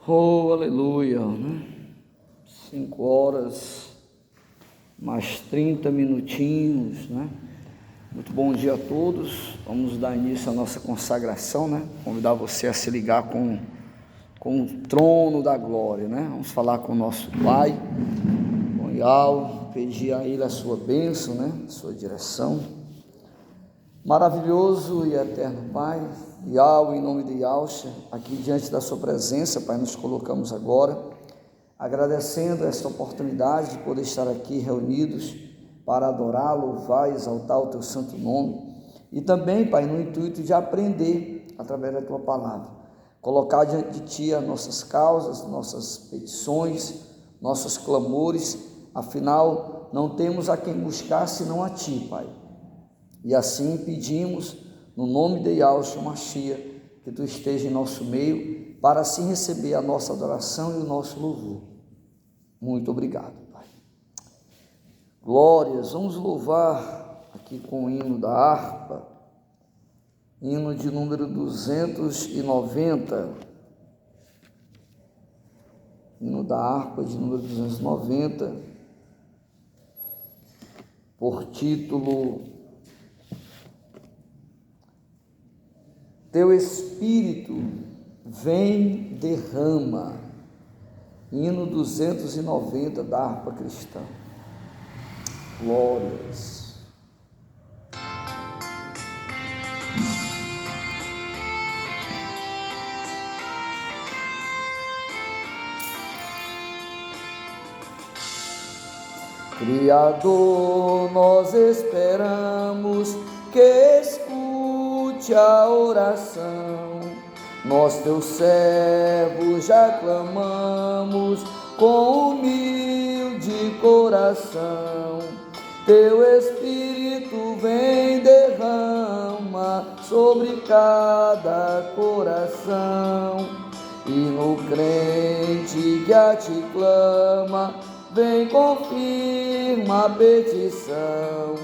Oh, aleluia, né? 5 horas, mais 30 minutinhos, né? Muito bom dia a todos. Vamos dar início à nossa consagração, né? Convidar você a se ligar com o trono da glória, né? Vamos falar com o nosso Pai, com Yahweh, pedir a Ele a sua bênção, né? A sua direção. Maravilhoso e eterno Pai, Yahweh, em nome de Yahshua, aqui diante da sua presença, Pai, nos colocamos agora, agradecendo esta oportunidade de poder estar aqui reunidos para adorar, louvar e exaltar o teu santo nome, e também, Pai, no intuito de aprender através da tua palavra, colocar diante de ti as nossas causas, nossas petições, nossos clamores, afinal, não temos a quem buscar senão a ti, Pai. E assim pedimos, no nome de Yahshua Mashiach, que tu esteja em nosso meio, para assim receber a nossa adoração e o nosso louvor. Muito obrigado, Pai. Glórias, vamos louvar aqui com o hino da harpa, hino de número 290, hino da harpa de número 290, por título Teu Espírito vem, derrama, hino 290 da harpa cristã. Glórias. Criador, nós esperamos que escute a oração. Nós, teus servos, já clamamos com humilde coração. Teu Espírito vem, derrama sobre cada coração. E no crente que a ti clama, vem, confirma a petição.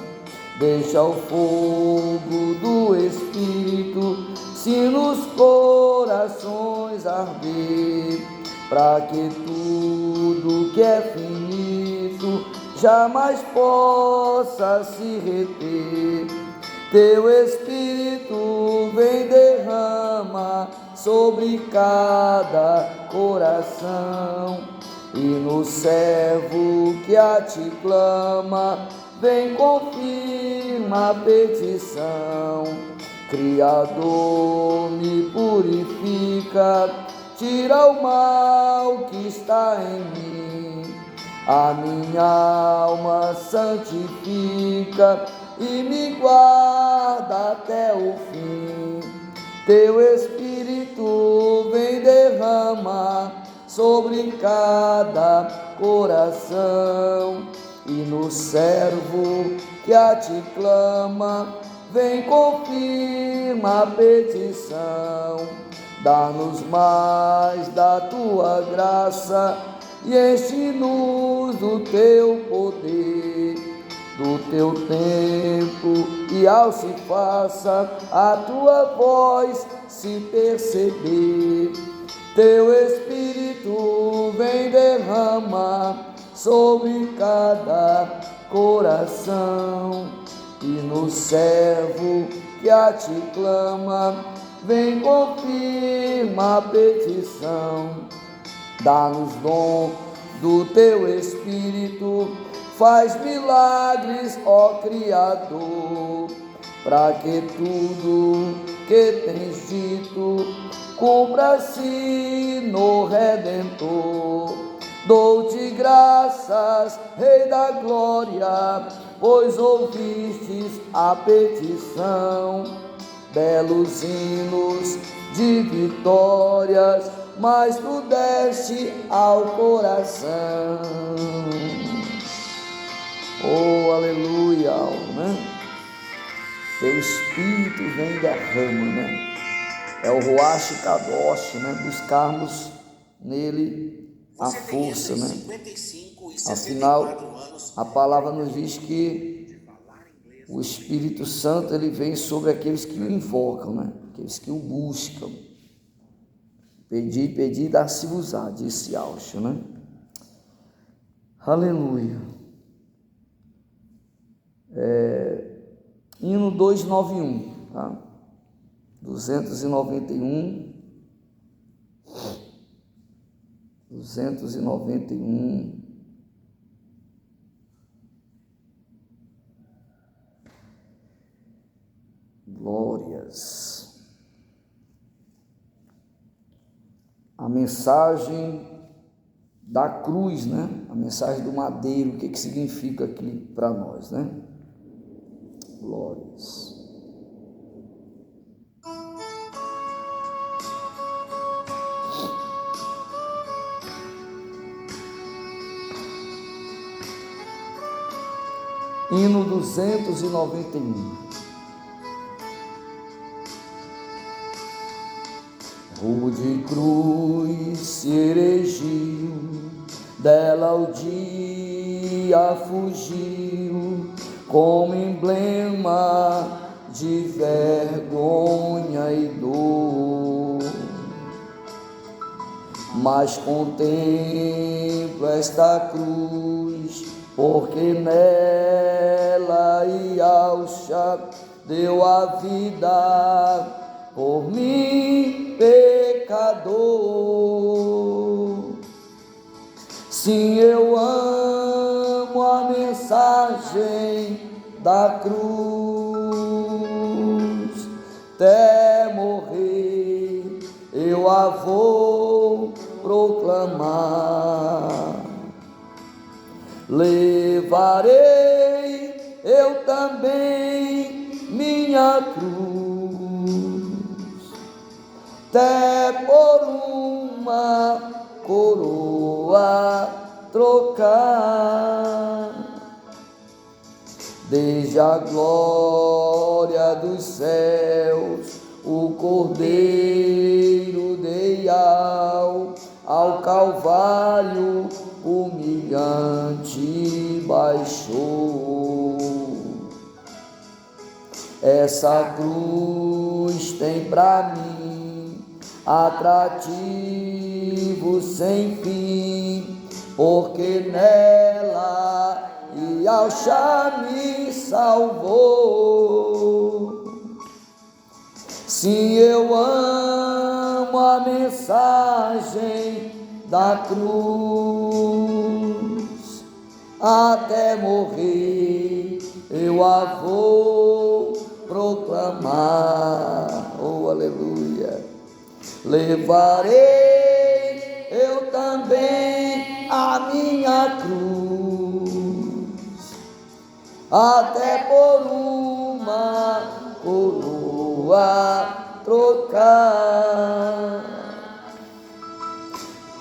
Deixa o fogo do Espírito se nos corações arder, para que tudo que é finito jamais possa se reter. Teu Espírito vem, derrama sobre cada coração. E no servo que a ti clama, vem, confirma a petição. Criador, me purifica, tira o mal que está em mim. A minha alma santifica e me guarda até o fim. Teu Espírito vem, derrama sobre cada coração. E no servo que a ti clama, vem, confirma a petição. Dá-nos mais da tua graça e enche-nos do teu poder, do teu tempo, e ao se faça a tua voz se perceber. Teu Espírito vem, derrama sobre cada coração. E no servo que a ti clama, vem, confirma a petição. Dá-nos dom do teu Espírito, faz milagres, ó Criador, para que tudo que tens dito cumpra-se no Redentor. Dou-te graças, Rei da glória, pois ouvistes a petição. Belos hinos de vitórias, mas tu deste ao coração. Oh, aleluia, né? Teu Espírito vem e derrama, né? É o Ruach Kadosh, né? Buscarmos nele a força, né? Afinal, a palavra nos diz que o Espírito Santo, ele vem sobre aqueles que o invocam, né? Aqueles que o buscam. Pedi, dar-se-vos-á, disse Yahshua, né? Aleluia. Hino 291, tá? 291. Glórias. A mensagem da cruz, né? A mensagem do madeiro, o que significa aqui para nós, né? Glórias. Hino 291. Rude cruz se erigiu, dela o dia fugiu, como emblema de vergonha e dor. Mas contemplo esta cruz, porque nela Yahshua deu a vida por mim, pecador. Sim, eu amo a mensagem da cruz, até morrer eu a vou proclamar. Levarei eu também minha cruz, até por uma coroa trocar. Desde a glória dos céus o Cordeiro de Yahweh ao Calvário humilhante baixou. Essa cruz tem para mim atrativo sem fim, porque nela Yahshua me salvou. Sim, eu amo a mensagem da cruz, até morrer eu a vou proclamar. Oh, aleluia. Levarei eu também a minha cruz, até por uma coroa trocar.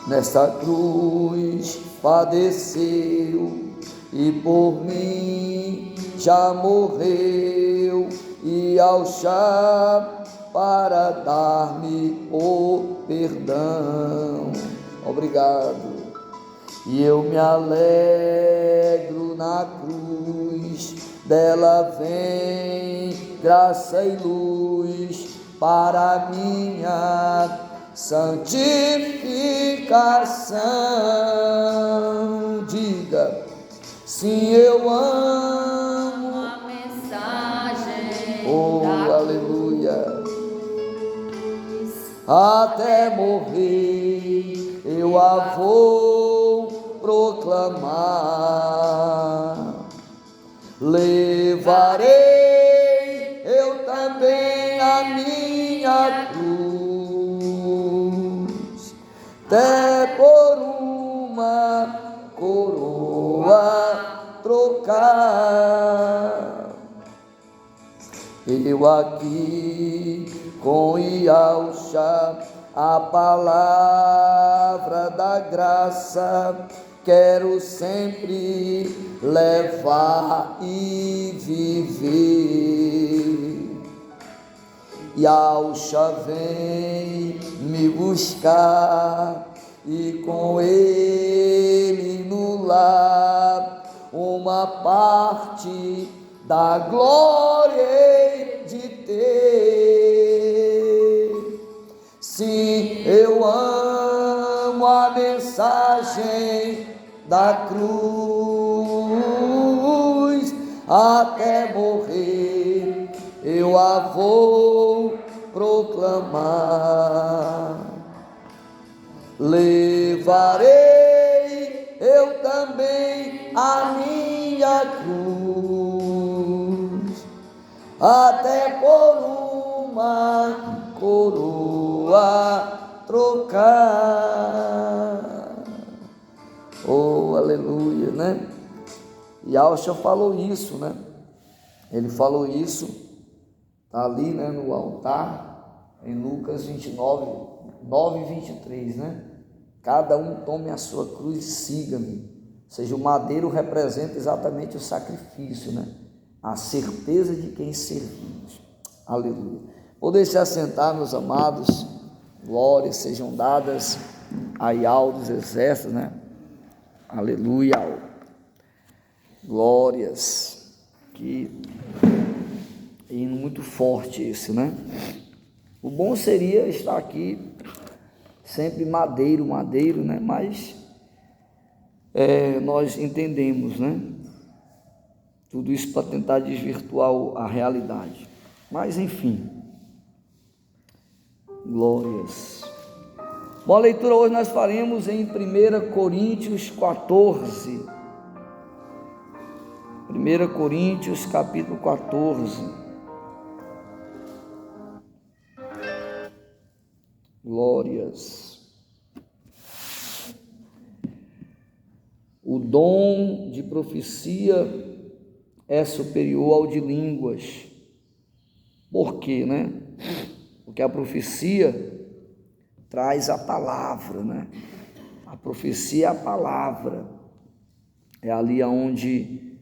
Nesta cruz padeceu e por mim já morreu, e ao chá para dar-me o perdão. Obrigado. E eu me alegro na cruz, dela vem graça e luz para minha santificação. Diga, sim, eu amo a mensagem. Oh, aleluia. Até morrer eu a vou proclamar. Levarei eu também a minha cruz, até por uma coroa trocar. Eu aqui com Yahshua, a palavra da graça, quero sempre levar e viver. Yahshua vem me buscar e com ele no lar uma parte da glória de ter. Sim, eu amo a mensagem da cruz, até morrer eu a vou proclamar. Levarei eu também a minha cruz, até por uma coroa trocar. Oh, aleluia, né? E Yahshua falou isso, né? Ele falou isso, tá ali, né, no altar, em Lucas 29, 9 e 23, né? Cada um tome a sua cruz e siga-me. Ou seja, o madeiro representa exatamente o sacrifício, né? A certeza de quem servimos. Aleluia. Poder se assentar, meus amados. Glórias sejam dadas a Yahweh dos exércitos, né? Aleluia. Glórias. Que hino muito forte esse, né? O bom seria estar aqui sempre madeiro, né? Mas nós entendemos, né? Tudo isso para tentar desvirtuar a realidade. Mas enfim, glórias. Bom, a leitura hoje nós faremos em 1 Coríntios 14. 1 Coríntios capítulo 14. Glórias. O dom de profecia é superior ao de línguas. Por quê, né? Porque a profecia traz a palavra, né? A profecia é a palavra. É ali onde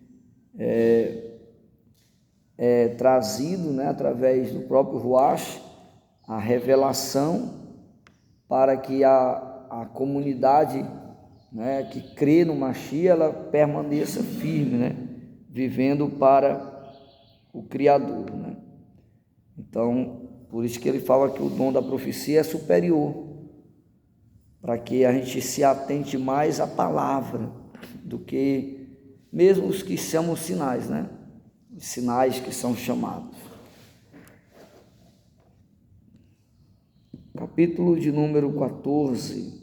é trazido, né, através do próprio Ruach, a revelação, para que a comunidade, né, que crê no Mashiach, ela permaneça firme, né, vivendo para o Criador, né? Então, por isso que ele fala que o dom da profecia é superior, para que a gente se atente mais à palavra do que mesmo os que chamam sinais, né? Os sinais que são chamados. Capítulo de número 14,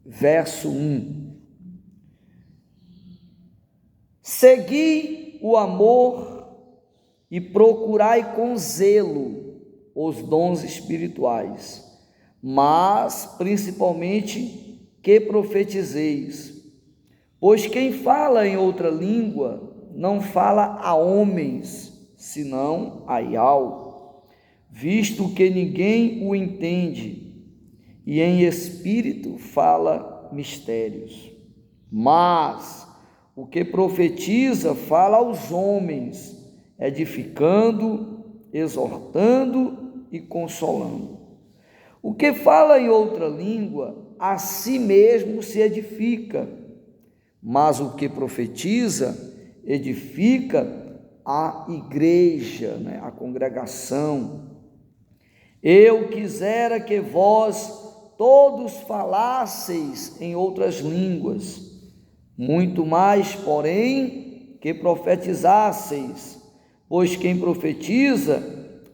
verso 1. Segui o amor e procurai com zelo os dons espirituais, mas principalmente que profetizeis. Pois quem fala em outra língua não fala a homens, senão a Yahweh, visto que ninguém o entende, e em espírito fala mistérios. Mas o que profetiza fala aos homens, edificando, exortando e consolando. O que fala em outra língua, a si mesmo se edifica, mas o que profetiza, edifica a igreja, né? A congregação. Eu quisera que vós todos falasseis em outras línguas, muito mais, porém, que profetizasseis, pois quem profetiza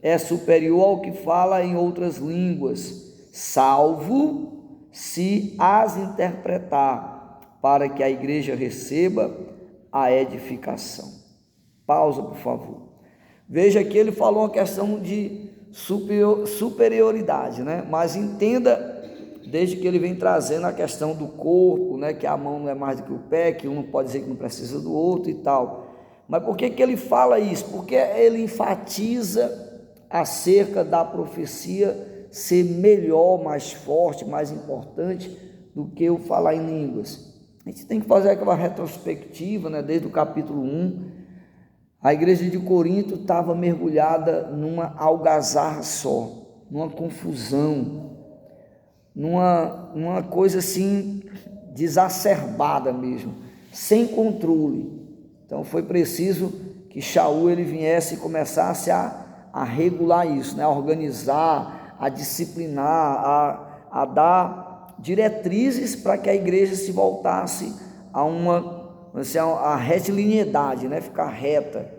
é superior ao que fala em outras línguas, salvo se as interpretar, para que a igreja receba a edificação. Pausa, por favor. Veja que ele falou uma questão de superioridade, né? Mas entenda, desde que ele vem trazendo a questão do corpo, né? Que a mão não é mais do que o pé, que um não pode dizer que não precisa do outro e tal. Mas por que ele fala isso? Porque ele enfatiza acerca da profecia ser melhor, mais forte, mais importante do que o falar em línguas. A gente tem que fazer aquela retrospectiva, né? Desde o capítulo 1, a igreja de Corinto estava mergulhada numa algazarra só, numa confusão, numa coisa assim desacerbada mesmo, sem controle. Então foi preciso que Shaul ele viesse e começasse a regular isso, né? A organizar, a disciplinar, a dar diretrizes para que a igreja se voltasse a a retilineidade, né? Ficar reta.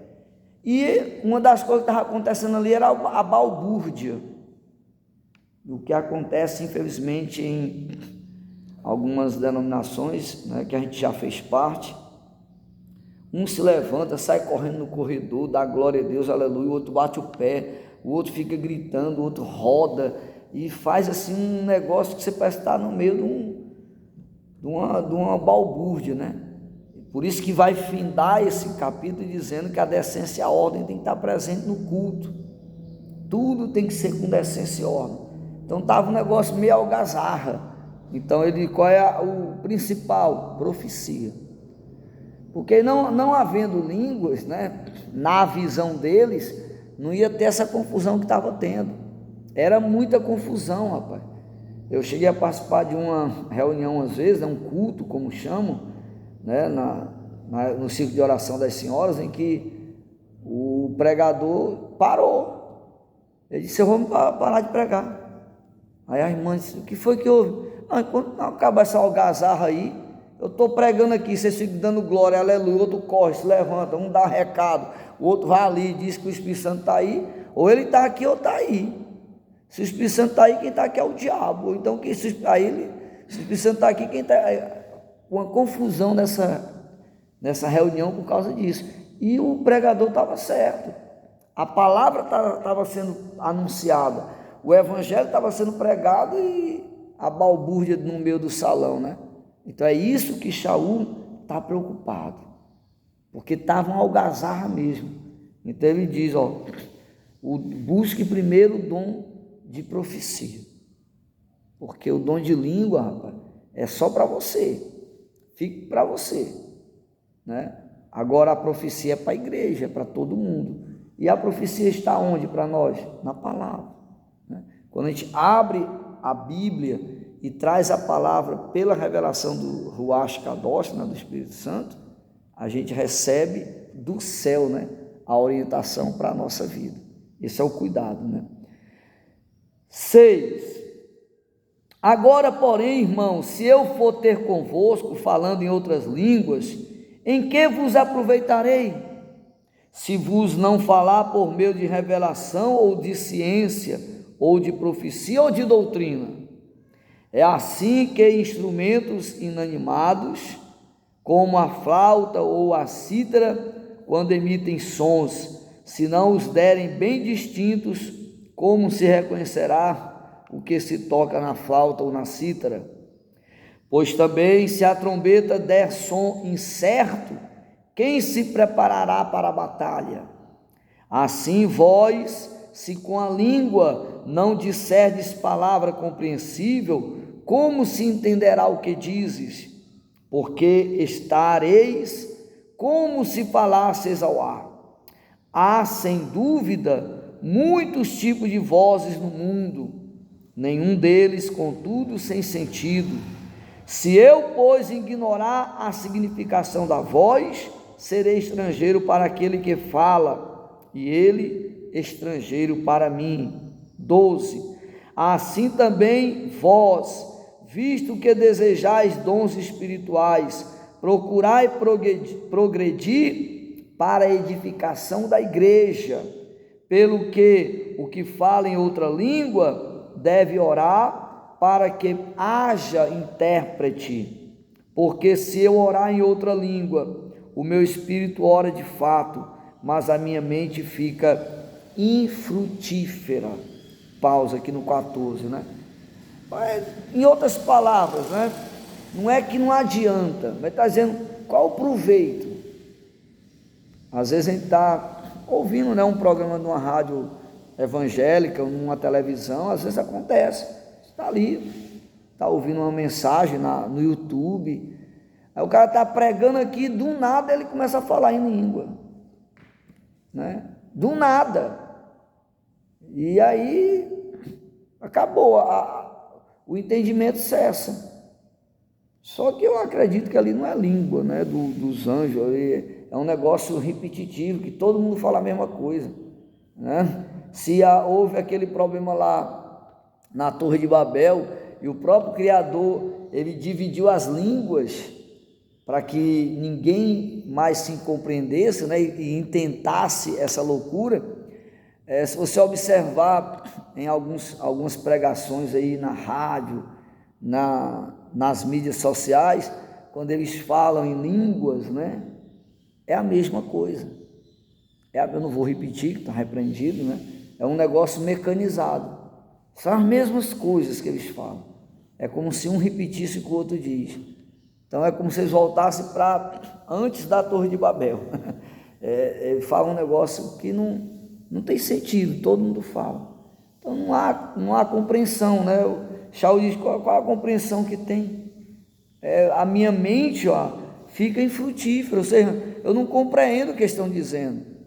E uma das coisas que estava acontecendo ali era a balbúrdia, o que acontece, infelizmente, em algumas denominações, né, que a gente já fez parte. Um se levanta, sai correndo no corredor, dá glória a Deus, aleluia, o outro bate o pé, o outro fica gritando, o outro roda e faz assim um negócio que você parece estar no meio de uma balbúrdia, né? Por isso que vai findar esse capítulo dizendo que a decência e a ordem tem que estar presente no culto. Tudo tem que ser com decência e ordem. Então estava um negócio meio algazarra. Então qual é o principal? Profecia. Porque não havendo línguas, né, na visão deles, não ia ter essa confusão que estava tendo. Era muita confusão, rapaz. Eu cheguei a participar de uma reunião às vezes, um culto, como chamam, né, no círculo de oração das senhoras, em que o pregador parou. Ele disse: eu vou parar de pregar. Aí a irmã disse: o que foi que houve? Quando acabar essa algazarra aí, eu estou pregando aqui, vocês ficam dando glória, aleluia, o outro corre, se levanta, um dá recado, o outro vai ali, diz que o Espírito Santo está aí, ou ele está aqui ou está aí. Se o Espírito Santo está aí, quem está aqui é o diabo. Então, se o Espírito Santo está aqui, quem está aí? Uma confusão nessa reunião por causa disso. E o pregador estava certo, a palavra estava sendo anunciada, o evangelho estava sendo pregado e a balbúrdia no meio do salão, né? Então é isso que Shaul está preocupado, porque estava uma algazarra mesmo. Então ele diz: busque primeiro o dom de profecia, porque o dom de língua, rapaz, é só para você, fique para você, né? Agora a profecia é para a igreja, é para todo mundo. E a profecia está onde para nós? Na palavra, né? Quando a gente abre a Bíblia e traz a palavra pela revelação do Ruach Kadosh, né, do Espírito Santo, a gente recebe do céu, né, a orientação para a nossa vida. Esse é o cuidado, né? 6. Agora, porém, irmãos, se eu for ter convosco, falando em outras línguas, em que vos aproveitarei? Se vos não falar por meio de revelação, ou de ciência, ou de profecia, ou de doutrina. É assim que instrumentos inanimados, como a flauta ou a cítara, quando emitem sons, se não os derem bem distintos, como se reconhecerá o que se toca na flauta ou na cítara? Pois também, se a trombeta der som incerto, quem se preparará para a batalha? Assim vós, se com a língua não disserdes palavra compreensível, como se entenderá o que dizes? Porque estareis como se falasseis ao ar. Há, sem dúvida, muitos tipos de vozes no mundo, nenhum deles, contudo, sem sentido. Se eu, pois, ignorar a significação da voz, serei estrangeiro para aquele que fala, e ele estrangeiro para mim. 12. Assim também vós, visto que desejais dons espirituais, procurai progredir para a edificação da igreja, pelo que o que fala em outra língua deve orar para que haja intérprete, porque se eu orar em outra língua, o meu espírito ora de fato, mas a minha mente fica infrutífera. Pausa aqui no 14, né? Em outras palavras, né? Não é que não adianta, mas está dizendo qual o proveito. Às vezes a gente está ouvindo, né, um programa de uma rádio evangélica, numa televisão, às vezes acontece, está ali, está ouvindo uma mensagem no YouTube, aí o cara está pregando aqui, do nada ele começa a falar em língua, né? Do nada, e aí acabou, o entendimento cessa. Só que eu acredito que ali não é língua, né, dos anjos, é um negócio repetitivo, que todo mundo fala a mesma coisa, né? Se houve aquele problema lá na Torre de Babel, e o próprio Criador, ele dividiu as línguas para que ninguém mais se compreendesse, né, e intentasse essa loucura. Se você observar em algumas pregações aí na rádio, nas mídias sociais, quando eles falam em línguas, né, é a mesma coisa. Eu não vou repetir, que está repreendido, né? É um negócio mecanizado. São as mesmas coisas que eles falam. É como se um repetisse o que o outro diz. Então é como se eles voltassem para antes da Torre de Babel. Ele fala um negócio que não tem sentido, todo mundo fala. Então não há compreensão, né? O Shaul diz, qual a compreensão que tem? A minha mente, fica infrutífera, ou seja, eu não compreendo o que estão dizendo.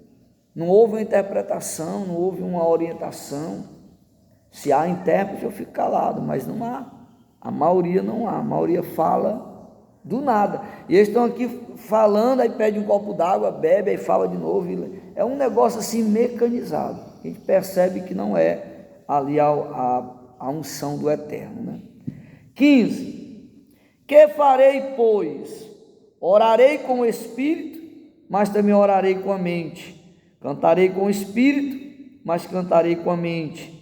Não houve uma interpretação, não houve uma orientação. Se há intérprete, eu fico calado, mas não há. A maioria não há, a maioria fala do nada. E eles estão aqui falando, aí pede um copo d'água, bebe, aí fala de novo. É um negócio assim mecanizado. A gente percebe que não é ali a unção do Eterno, né? 15. Que farei, pois? Orarei com o Espírito, mas também orarei com a mente. Cantarei com o Espírito, mas cantarei com a mente.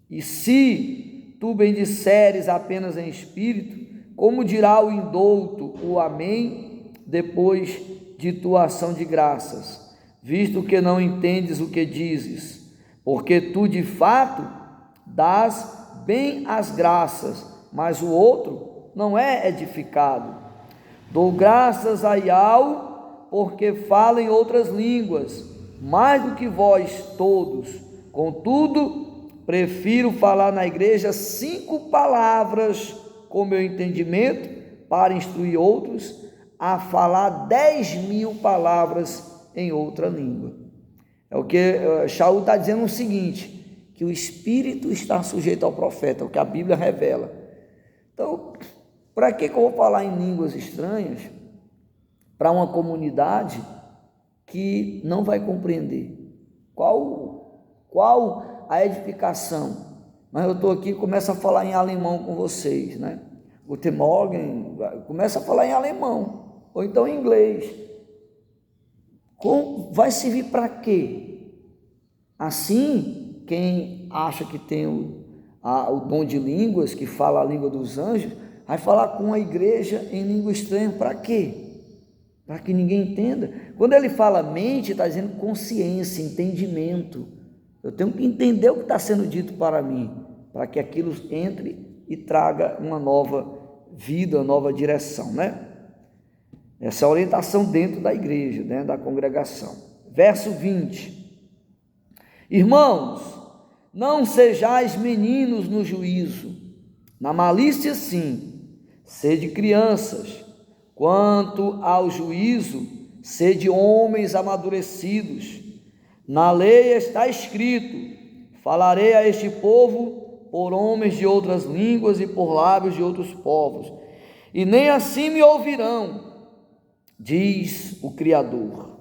E se tu bendisseres apenas em Espírito, como dirá o indouto o Amém, depois de tua ação de graças, visto que não entendes o que dizes, porque tu de fato dás bem as graças, mas o outro não é edificado. Dou graças a Yahweh, porque fala em outras línguas, mais do que vós todos. Contudo, prefiro falar na igreja 5 palavras com meu entendimento para instruir outros, a falar 10.000 palavras em outra língua. É o que Shaul está dizendo o seguinte, que o Espírito está sujeito ao profeta, o que a Bíblia revela. Então, para que eu vou falar em línguas estranhas para uma comunidade que não vai compreender? Qual a edificação? Mas eu estou aqui e começo a falar em alemão com vocês, né? Guten Morgen, começa a falar em alemão, ou então em inglês. Vai servir para quê? Assim, quem acha que tem o dom de línguas, que fala a língua dos anjos, vai falar com a igreja em língua estranha para quê? Para que ninguém entenda. Quando ele fala mente, está dizendo consciência, entendimento. Eu tenho que entender o que está sendo dito para mim, para que aquilo entre e traga uma nova vida, uma nova direção, né? Essa é a orientação dentro da igreja, dentro da congregação. Verso 20. Irmãos, não sejais meninos no juízo, na malícia sim, sede crianças. Quanto ao juízo, sede homens amadurecidos. Na lei está escrito, falarei a este povo por homens de outras línguas e por lábios de outros povos, e nem assim me ouvirão, diz o Criador.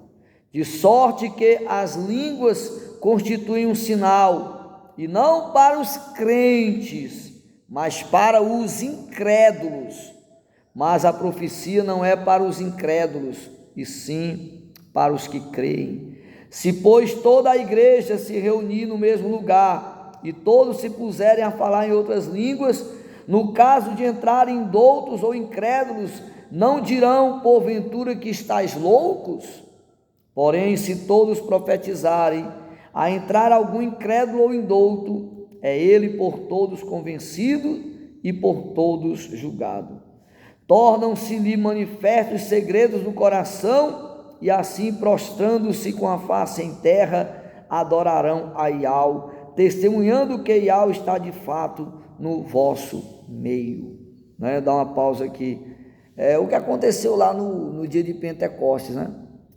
De sorte que as línguas constituem um sinal, e não para os crentes, mas para os incrédulos. Mas a profecia não é para os incrédulos, e sim para os que creem. Se, pois, toda a igreja se reunir no mesmo lugar, e todos se puserem a falar em outras línguas, no caso de entrarem doutos ou incrédulos, não dirão, porventura, que estáis loucos? Porém, se todos profetizarem, a entrar algum incrédulo ou indouto, é ele por todos convencido e por todos julgado. Tornam-se-lhe manifestos segredos do coração, e assim, prostrando-se com a face em terra, adorarão a Yahweh, testemunhando que Yahweh está de fato no vosso meio. Né? Dá uma pausa aqui. O que aconteceu lá no dia de Pentecostes, né?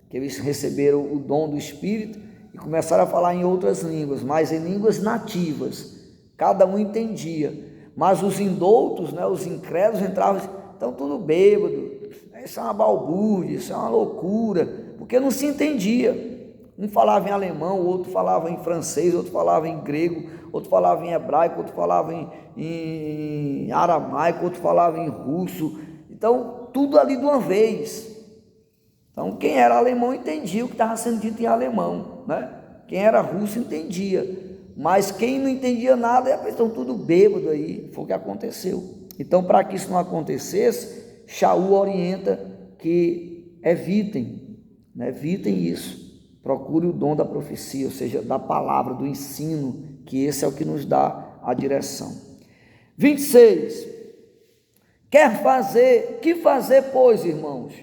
Que eles receberam o dom do Espírito e começaram a falar em outras línguas, mas em línguas nativas, cada um entendia, mas os indoutos, né, os incrédulos entravam, estão tudo bêbado, isso é uma balbúrdia, isso é uma loucura, porque não se entendia. Um falava em alemão, o outro falava em francês, outro falava em grego, outro falava em hebraico, outro falava em aramaico, outro falava em russo. Então, tudo ali de uma vez. Então, quem era alemão entendia o que estava sendo dito em alemão, né? Quem era russo entendia. Mas quem não entendia nada, estão tudo bêbado aí. Foi o que aconteceu. Então, para que isso não acontecesse, Shaul orienta que evitem, né? Evitem isso. Procure o dom da profecia, ou seja, da palavra, do ensino, que esse é o que nos dá a direção. 26. Que fazer, pois, irmãos?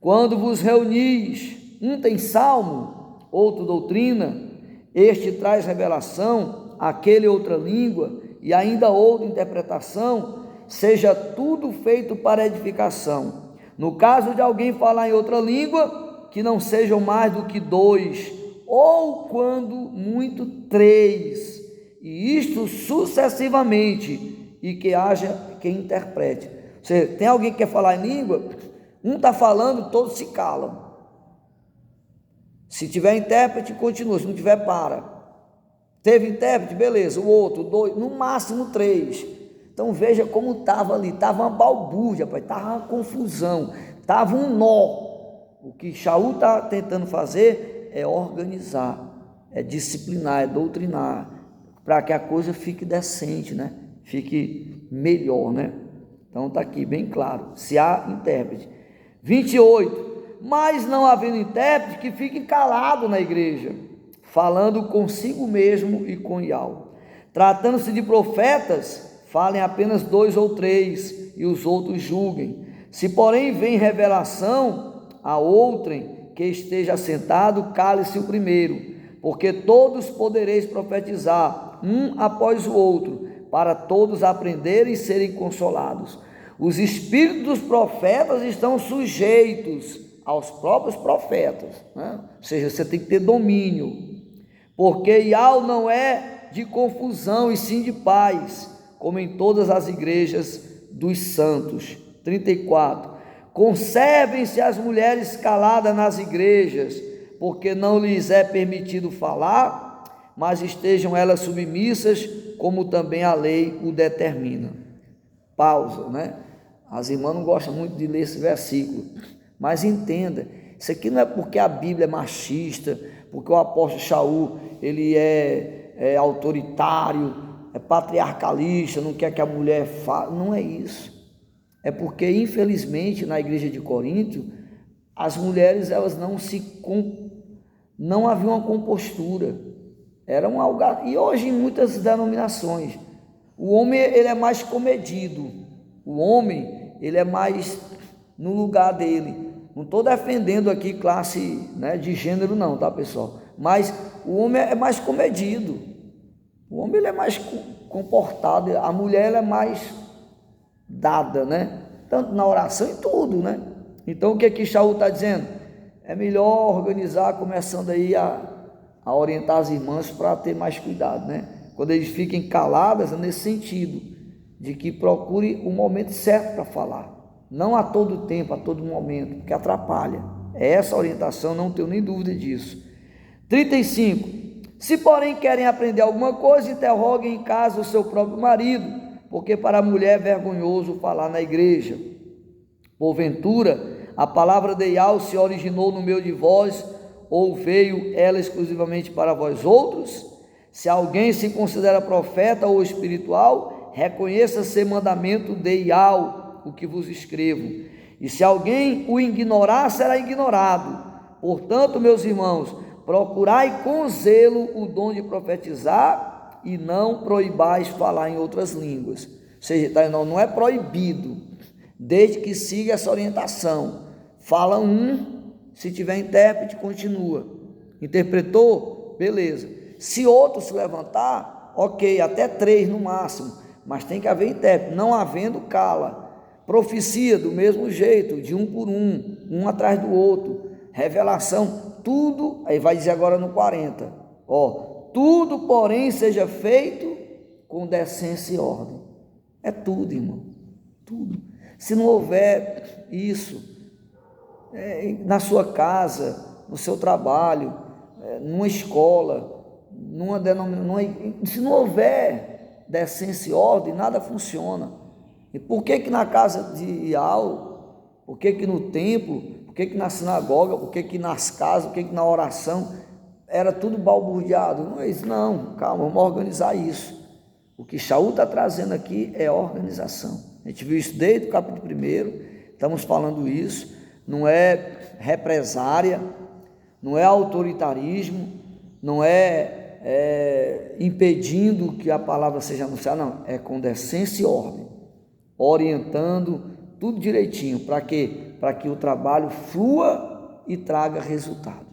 Quando vos reunis, um tem salmo, outro doutrina, este traz revelação, aquele outra língua, e ainda outra interpretação, seja tudo feito para edificação. No caso de alguém falar em outra língua, que não sejam mais do que 2, ou quando muito 3, e isto sucessivamente, e que haja quem interprete. Ou seja, tem alguém que quer falar em língua, um está falando, todos se calam. Se tiver intérprete, continua, se não tiver, para. Teve intérprete, beleza, o outro, 2, no máximo 3. Então veja como estava ali, estava uma balbúrdia, estava uma confusão, estava um nó. O que Shaul está tentando fazer é organizar, é disciplinar, é doutrinar, para que a coisa fique decente, né? Fique melhor, né? Então está aqui bem claro, se há intérprete. 28. Mas não havendo intérprete, que fique calado na igreja, falando consigo mesmo e com Ial. Tratando-se de profetas, falem apenas 2 ou 3, e os outros julguem. Se porém vem revelação, a outrem que esteja assentado, cale-se o primeiro, porque todos podereis profetizar, um após o outro, para todos aprenderem e serem consolados. Os espíritos dos profetas estão sujeitos aos próprios profetas, né? Ou seja, você tem que ter domínio, porque Ial não é de confusão e sim de paz, como em todas as igrejas dos santos. 34. Conservem-se as mulheres caladas nas igrejas, porque não lhes é permitido falar, mas estejam elas submissas, como também a lei o determina. Pausa, né? As irmãs não gostam muito de ler esse versículo, mas entenda, isso aqui não é porque a Bíblia é machista, porque o apóstolo Shaul, ele é autoritário, é patriarcalista, não quer que a mulher fale, não é isso. É porque, infelizmente, na igreja de Corinto, as mulheres, elas não havia uma compostura, era um algar, e hoje em muitas denominações, o homem, ele é mais comedido, o homem, ele é mais no lugar dele. Não estou defendendo aqui classe, né, de gênero não, tá, pessoal? Mas o homem é mais comedido, o homem, ele é mais comportado, a mulher, ela é mais dada, né? Tanto na oração e tudo, né? Então o que aqui Shaul está dizendo? É melhor organizar, começando aí a orientar as irmãs para ter mais cuidado, né? Quando eles fiquem caladas, é nesse sentido, de que procure o momento certo para falar, não a todo tempo, a todo momento, porque atrapalha. É essa a orientação, não tenho nem dúvida disso. 35. Se porém querem aprender alguma coisa, interroguem em casa o seu próprio marido, porque para a mulher é vergonhoso falar na igreja. Porventura, a palavra de Ial se originou no meio de vós, ou veio ela exclusivamente para vós outros? Se alguém se considera profeta ou espiritual, reconheça ser mandamento de Ial, o que vos escrevo. E se alguém o ignorar, será ignorado. Portanto, meus irmãos, procurai com zelo o dom de profetizar, e não proibais falar em outras línguas. Ou seja, não é proibido, desde que siga essa orientação. Fala um, se tiver intérprete, continua. Interpretou? Beleza. Se outro se levantar, ok, até 3 no máximo, mas tem que haver intérprete. Não havendo, cala. Profecia do mesmo jeito, de um por um atrás do outro. Revelação, tudo, aí vai dizer agora no 40, tudo, porém, seja feito com decência e ordem. É tudo, irmão, tudo. Se não houver isso, na sua casa, no seu trabalho, numa escola, numa denominação, se não houver decência e ordem, nada funciona. E por que na casa de aula, por que no templo, por que na sinagoga, por que nas casas, por que na oração, era tudo balbuciado? Não é isso, não, calma, vamos organizar isso. O que Shaul está trazendo aqui é organização. A gente viu isso desde o capítulo 1, estamos falando isso, não é represária, não é autoritarismo, não é impedindo que a palavra seja anunciada, não, é com decência e ordem, orientando tudo direitinho, para quê? Para que o trabalho flua e traga resultados.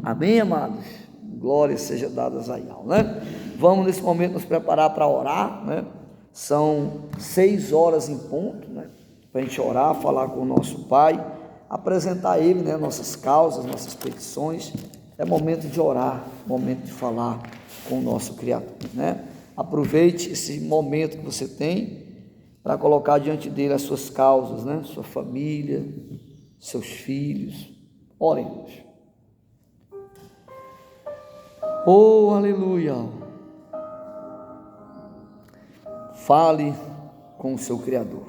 Amém, amados? Glórias sejam dadas a Yahweh, né? Vamos nesse momento nos preparar para orar, né? São 6 horas em ponto, né? Para a gente orar, falar com o nosso Pai, apresentar a Ele, né? Nossas causas, nossas petições. É momento de orar, momento de falar com o nosso Criador, né? Aproveite esse momento que você tem para colocar diante dele as suas causas, né? Sua família, seus filhos. Oremos. Oh, aleluia! Fale com o seu Criador.